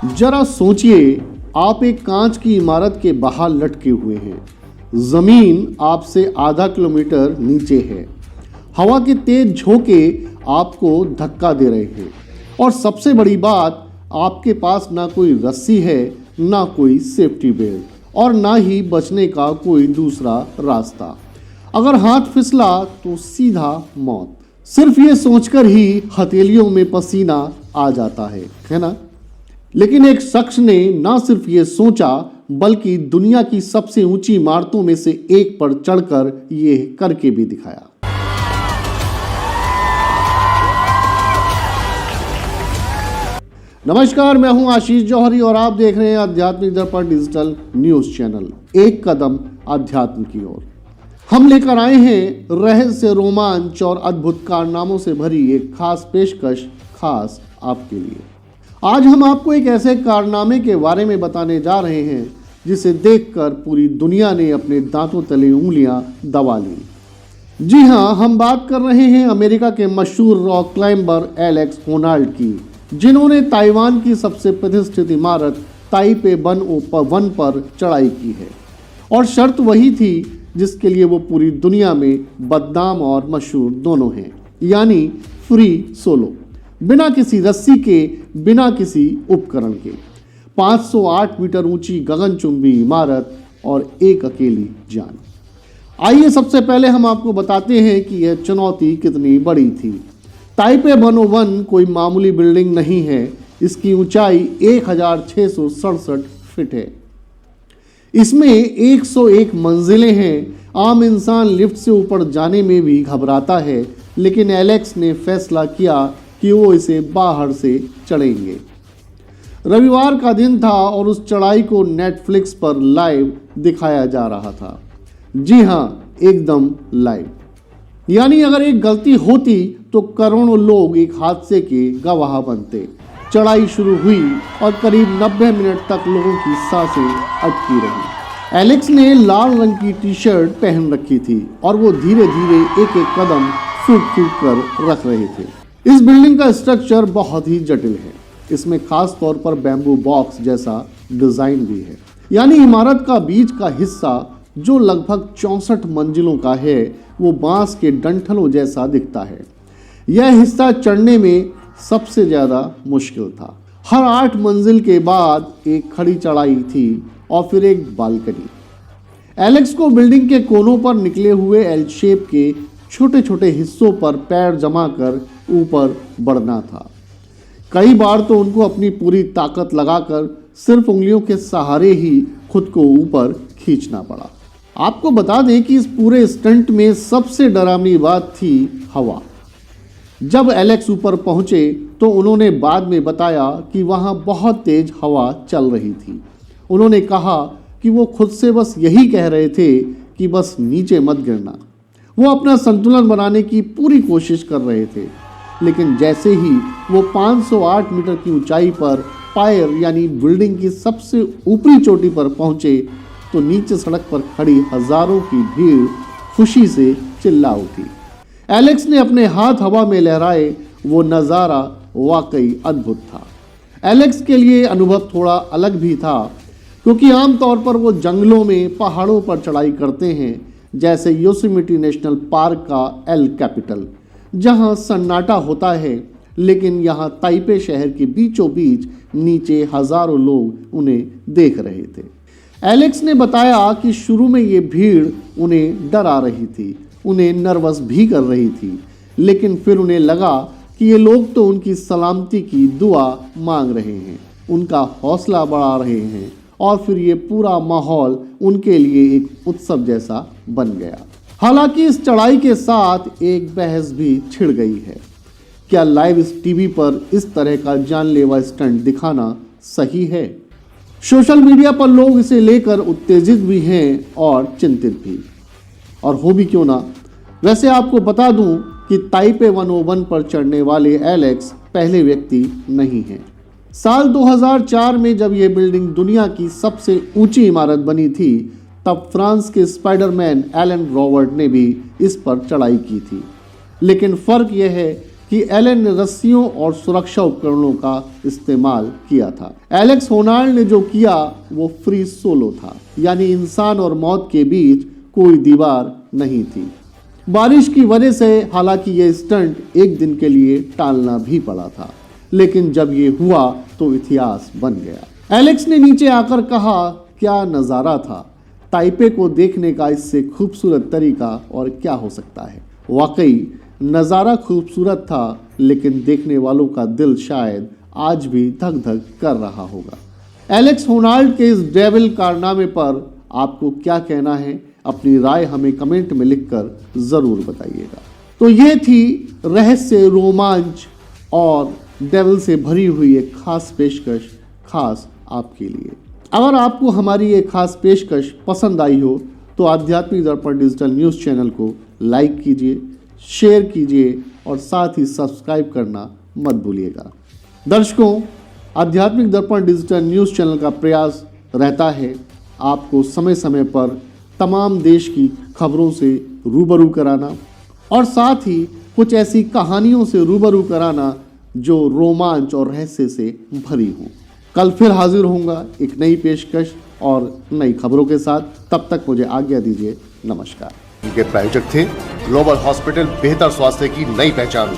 जरा सोचिए, आप एक कांच की इमारत के बाहर लटके हुए हैं। जमीन आपसे आधा किलोमीटर नीचे है। हवा के तेज झोंके आपको धक्का दे रहे हैं और सबसे बड़ी बात, आपके पास ना कोई रस्सी है, ना कोई सेफ्टी बेल्ट और ना ही बचने का कोई दूसरा रास्ता। अगर हाथ फिसला तो सीधा मौत। सिर्फ ये सोचकर ही हथेलियों में पसीना आ जाता है ना। लेकिन एक शख्स ने ना सिर्फ ये सोचा, बल्कि दुनिया की सबसे ऊंची इमारतों में से एक पर चढ़कर ये करके भी दिखाया। नमस्कार, मैं हूं आशीष जौहरी और आप देख रहे हैं आध्यात्मिक दर्पण डिजिटल न्यूज चैनल। एक कदम अध्यात्म की ओर हम लेकर आए हैं रहस्य, रोमांच और अद्भुत कारनामों से भरी एक खास पेशकश, खास आपके लिए। आज हम आपको एक ऐसे कारनामे के बारे में बताने जा रहे हैं जिसे देखकर पूरी दुनिया ने अपने दांतों तले उंगलियां दबा ली। जी हां, हम बात कर रहे हैं अमेरिका के मशहूर रॉक क्लाइंबर एलेक्स होनाल्ड की, जिन्होंने ताइवान की सबसे प्रतिष्ठित इमारत ताइपे 101 पर चढ़ाई की है। और शर्त वही थी जिसके लिए वो पूरी दुनिया में बदनाम और मशहूर दोनों हैं, यानी फ्री सोलो, बिना किसी रस्सी के, बिना किसी उपकरण के। 508 मीटर ऊंची गगनचुंबी इमारत और एक अकेली जान। आइए सबसे पहले हम आपको बताते हैं कि यह चुनौती कितनी बड़ी थी। ताइपे 101 कोई मामूली बिल्डिंग नहीं है। इसकी ऊंचाई 1667 फीट है। इसमें 101 मंजिलें हैं। आम इंसान लिफ्ट से ऊपर जाने में भी घबराता है, लेकिन एलेक्स ने फैसला किया कि वो इसे बाहर से चढ़ेंगे। रविवार का दिन था और उस चढ़ाई को नेटफ्लिक्स पर लाइव दिखाया जा रहा था। जी हां, एकदम लाइव। यानी अगर एक गलती होती तो करोड़ों लोग एक हादसे के गवाह बनते। चढ़ाई शुरू हुई और करीब 90 मिनट तक लोगों की सांसें अटकी रही। एलेक्स ने लाल रंग की टी शर्ट पहन रखी थी और वो धीरे धीरे एक एक कदम फूंक फूंक कर रख रहे थे। इस बिल्डिंग का स्ट्रक्चर बहुत ही जटिल है। इसमें खास तौर पर बैम्बू बॉक्स जैसा डिजाइन भी है। यानी इमारत का बीच का हिस्सा, जो लगभग 64 मंजिलों का है, वो बांस के डंठलों जैसा दिखता है। यह हिस्सा चढ़ने में सबसे ज्यादा मुश्किल था। हर 8 मंजिल के बाद एक खड़ी चढ़ाई थी और फिर एक बालकनी। एलेक्स को बिल्डिंग के कोनों पर निकले हुए एल शेप के छोटे छोटे हिस्सों पर पैर जमा कर ऊपर बढ़ना था। कई बार तो उनको अपनी पूरी ताकत लगाकर सिर्फ उंगलियों के सहारे ही खुद को ऊपर खींचना पड़ा। आपको बता दें कि इस पूरे स्टंट में सबसे डरावनी बात थी हवा। जब एलेक्स ऊपर पहुंचे तो उन्होंने बाद में बताया कि वहां बहुत तेज हवा चल रही थी। उन्होंने कहा कि वो खुद से बस यही कह रहे थे कि बस नीचे मत गिरना। वो अपना संतुलन बनाने की पूरी कोशिश कर रहे थे, लेकिन जैसे ही वो 508 मीटर की ऊंचाई पर पायर यानी बिल्डिंग की सबसे ऊपरी चोटी पर पहुंचे तो नीचे सड़क पर खड़ी हजारों की भीड़ खुशी से चिल्ला उठी। एलेक्स ने अपने हाथ हवा में लहराए। वो नज़ारा वाकई अद्भुत था। एलेक्स के लिए अनुभव थोड़ा अलग भी था, क्योंकि आमतौर पर वो जंगलों में, पहाड़ों पर चढ़ाई करते हैं, जैसे योसेमिटी नेशनल पार्क का एल कैपिटल, जहां सन्नाटा होता है। लेकिन यहाँ ताइपे शहर के बीचों बीच नीचे हजारों लोग उन्हें देख रहे थे। एलेक्स ने बताया कि शुरू में ये भीड़ उन्हें डरा रही थी, उन्हें नर्वस भी कर रही थी, लेकिन फिर उन्हें लगा कि ये लोग तो उनकी सलामती की दुआ मांग रहे हैं, उनका हौसला बढ़ा रहे हैं, और फिर ये पूरा माहौल उनके लिए एक उत्सव जैसा बन गया। हालांकि इस चढ़ाई के साथ एक बहस भी छिड़ गई है। क्या लाइव इस टीवी पर इस तरह का जानलेवा स्टंट दिखाना सही है? सोशल मीडिया पर लोग इसे लेकर उत्तेजित भी हैं और चिंतित भी, और हो भी क्यों ना। वैसे आपको बता दूं कि ताइपे 101 पर चढ़ने वाले एलेक्स पहले व्यक्ति नहीं हैं। साल 2004 में जब यह बिल्डिंग दुनिया की सबसे ऊंची इमारत बनी थी, तब फ्रांस के स्पाइडरमैन एलन रॉबर्ट ने भी इस पर चढ़ाई की थी। लेकिन फर्क यह है कि कि एलन ने रस्सियों और सुरक्षा उपकरणों का इस्तेमाल किया था। एलेक्स होनाल्ड ने जो किया वो फ्री सोलो था, यानी इंसान और मौत के बीच कोई दीवार नहीं थी। बारिश की वजह से हालांकि ये स्टंट एक दिन के लिए टालना भी पड़ा था, लेकिन जब ये हुआ तो इतिहास बन गया। एलेक्स ने नीचे आकर कहा, क्या नज़ारा था, ताइपे को देखने का इससे खूबसूरत तरीका और क्या हो सकता है। वाकई नज़ारा खूबसूरत था, लेकिन देखने वालों का दिल शायद आज भी धक धक कर रहा होगा। एलेक्स होनाल्ड के इस डेविल कारनामे पर आपको क्या कहना है, अपनी राय हमें कमेंट में लिखकर ज़रूर बताइएगा। तो ये थी रहस्य, रोमांच और डेविल से भरी हुई एक खास पेशकश, खास आपके लिए। अगर आपको हमारी ये खास पेशकश पसंद आई हो तो आध्यात्मिक दर्पण डिजिटल न्यूज़ चैनल को लाइक कीजिए, शेयर कीजिए और साथ ही सब्सक्राइब करना मत भूलिएगा। दर्शकों, आध्यात्मिक दर्पण डिजिटल न्यूज़ चैनल का प्रयास रहता है आपको समय समय पर तमाम देश की खबरों से रूबरू कराना और साथ ही कुछ ऐसी कहानियों से रूबरू कराना जो रोमांच और रहस्य से भरी हों। कल फिर हाजिर होऊंगा एक नई पेशकश और नई खबरों के साथ। तब तक मुझे आज्ञा दीजिए। नमस्कार। इनके प्रायोजक थे ग्लोबल हॉस्पिटल, बेहतर स्वास्थ्य की नई पहचान।